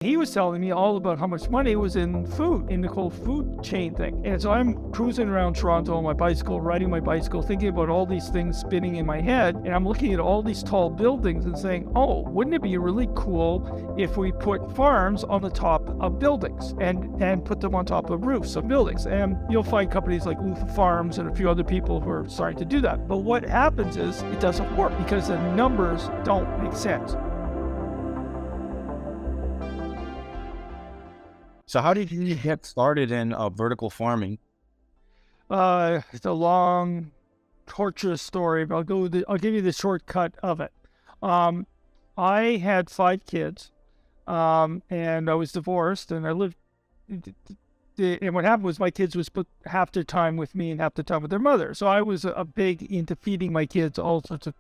He was telling me all about how much money was in food, in the whole food chain thing. And so I'm cruising around Toronto on my bicycle, riding my bicycle, thinking about all these things spinning in my head. And I'm looking at all these tall buildings and saying, oh, wouldn't it be really cool if we put farms on the top of buildings and put them on top of roofs of buildings? And you'll find companies like Luther Farms and a few other people who are starting to do that. But what happens is it doesn't work because the numbers don't make sense. So how did you get started in vertical farming? It's a long, torturous story, but I'll give you the shortcut of it. I had 5 kids, and I was divorced, and I lived. And what happened was my kids would split half their time with me and half the time with their mother. So I was a big into feeding my kids all sorts of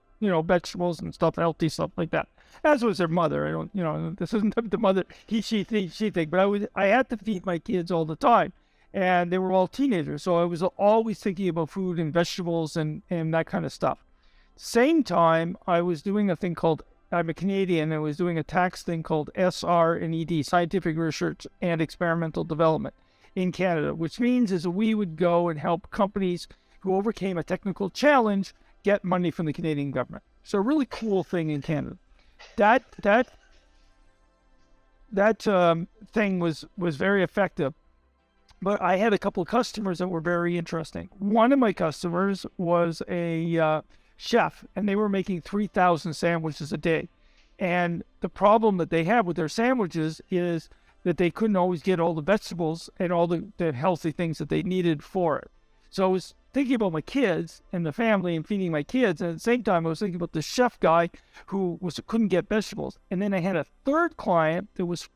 vegetables and stuff, healthy stuff like that. As was their mother. I don't, this isn't the mother, she thing, but I had to feed my kids all the time. And they were all teenagers. So I was always thinking about food and vegetables and that kind of stuff. Same time, I was doing a thing called, I'm a Canadian, I was doing a tax thing called SR&ED, Scientific Research and Experimental Development in Canada, which means is we would go and help companies who overcame a technical challenge get money from the Canadian government. So a really cool thing in Canada. That thing was very effective, but I had a couple of customers that were very interesting. One of my customers was a chef, and they were making 3,000 sandwiches a day. And the problem that they had with their sandwiches is that they couldn't always get all the vegetables and all the healthy things that they needed for it. So I was thinking about my kids and the family and feeding my kids. And at the same time, I was thinking about the chef guy who couldn't get vegetables. And then I had a third client that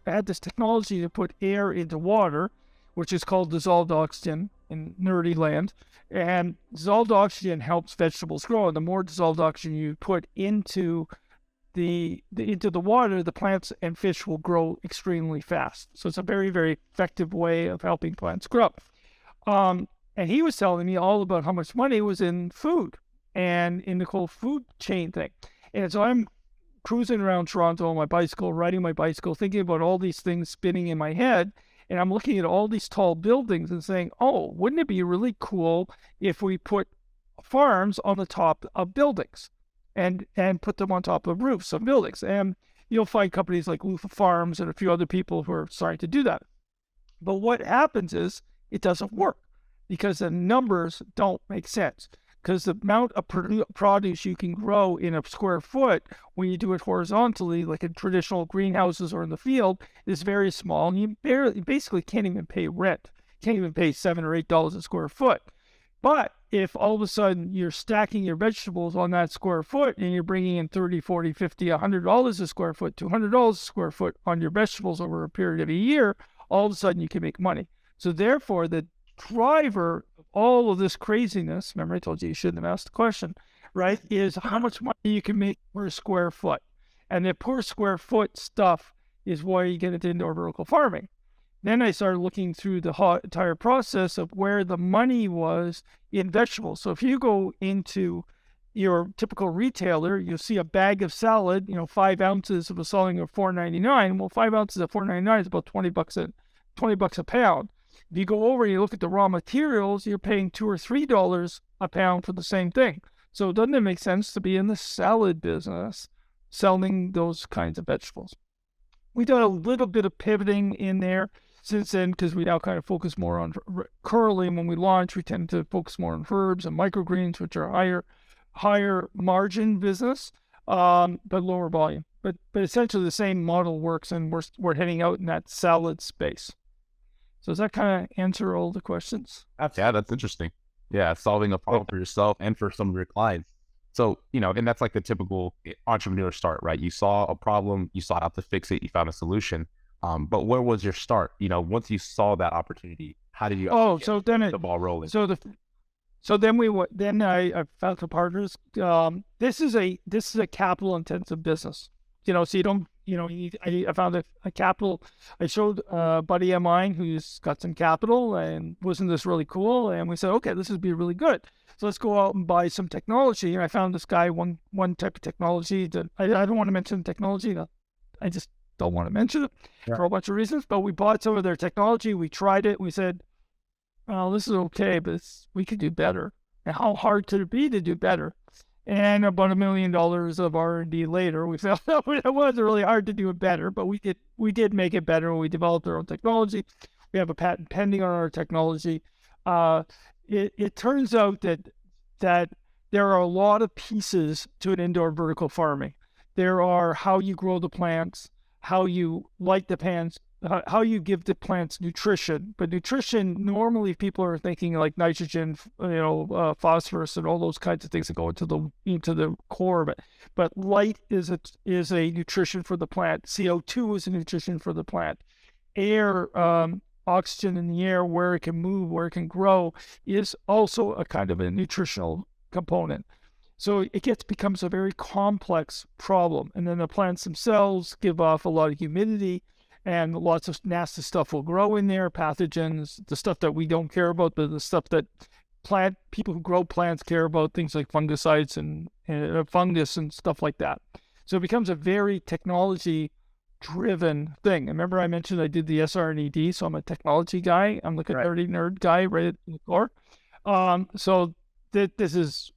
had this technology to put air into water, which is called dissolved oxygen in nerdy land. And dissolved oxygen helps vegetables grow. And the more dissolved oxygen you put into the water, the plants and fish will grow extremely fast. So it's a very, very effective way of helping plants grow. And he was telling me all about how much money was in food and in the whole food chain thing. And so I'm cruising around Toronto on my bicycle, riding my bicycle, thinking about all these things spinning in my head. And I'm looking at all these tall buildings and saying, oh, wouldn't it be really cool if we put farms on the top of buildings and put them on top of roofs of buildings? And you'll find companies like Luther Farms and a few other people who are starting to do that. But what happens is it doesn't work because the numbers don't make sense. Because the amount of produce you can grow in a square foot when you do it horizontally, like in traditional greenhouses or in the field, is very small. And you basically can't even pay rent. Can't even pay $7 or $8 a square foot. But if all of a sudden you're stacking your vegetables on that square foot and you're bringing in $30, $40, $50, $100 a square foot, $200 a square foot on your vegetables over a period of a year, all of a sudden you can make money. So therefore, the driver of all of this craziness, remember I told you shouldn't have asked the question, right, is how much money you can make per square foot. And the per square foot stuff is why you get into indoor vertical farming. Then I started looking through the entire process of where the money was in vegetables. So if you go into your typical retailer, you'll see a bag of salad, 5 ounces of a selling of $4.99. Well, 5 ounces of $4.99 is about $20 a pound. If you go over and you look at the raw materials, you're paying $2 or $3 a pound for the same thing. So doesn't it make sense to be in the salad business selling those kinds of vegetables? We've done a little bit of pivoting in there since then because we now kind of focus more on currently. When we launch, we tend to focus more on herbs and microgreens, which are higher margin business, but lower volume. But essentially the same model works, and we're heading out in that salad space. So does that kind of answer all the questions? Yeah, that's interesting. Yeah, solving a problem for yourself and for some of your clients. So, and that's like the typical entrepreneur start, right? You saw a problem, you saw how to fix it, you found a solution. But where was your start? Once you saw that opportunity, how did you get the ball rolling? Then I found some partners. This is a capital intensive business. So you don't, I found a capital. I showed a buddy of mine who's got some capital, and wasn't this really cool? And we said, okay, this would be really good. So let's go out and buy some technology. And I found this guy one type of technology that I don't want to mention technology. I just don't want to mention it for a bunch of reasons, but we bought some of their technology. We tried it. We said, well, this is okay, but we could do better. And how hard could it be to do better? And about $1 million of R&D later, we felt that it wasn't really hard to do it better, but we did make it better when we developed our own technology. We have a patent pending on our technology. It turns out that there are a lot of pieces to an indoor vertical farming. There are how you grow the plants, how you light the plants, how you give the plants nutrition. But nutrition, normally people are thinking like nitrogen, phosphorus, and all those kinds of things that go into the core. But light is a nutrition for the plant. CO2 is a nutrition for the plant. Air, oxygen in the air, where it can move, where it can grow, is also a kind of a nutritional component. So it becomes a very complex problem. And then the plants themselves give off a lot of humidity, and lots of nasty stuff will grow in there, pathogens, the stuff that we don't care about, but the stuff that people who grow plants care about, things like fungicides and fungus and stuff like that. So it becomes a very technology-driven thing. Remember I mentioned I did the SR&ED, so I'm a technology guy. I'm like a nerdy nerd guy right at the core. So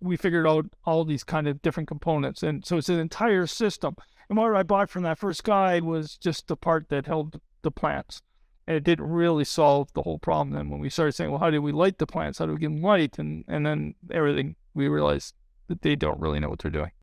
we figured out all these kind of different components. And so it's an entire system. And what I bought from that first guy was just the part that held the plants. And it didn't really solve the whole problem. Then when we started saying, well, how do we light the plants? How do we give them light? And then everything, we realized that they don't really know what they're doing.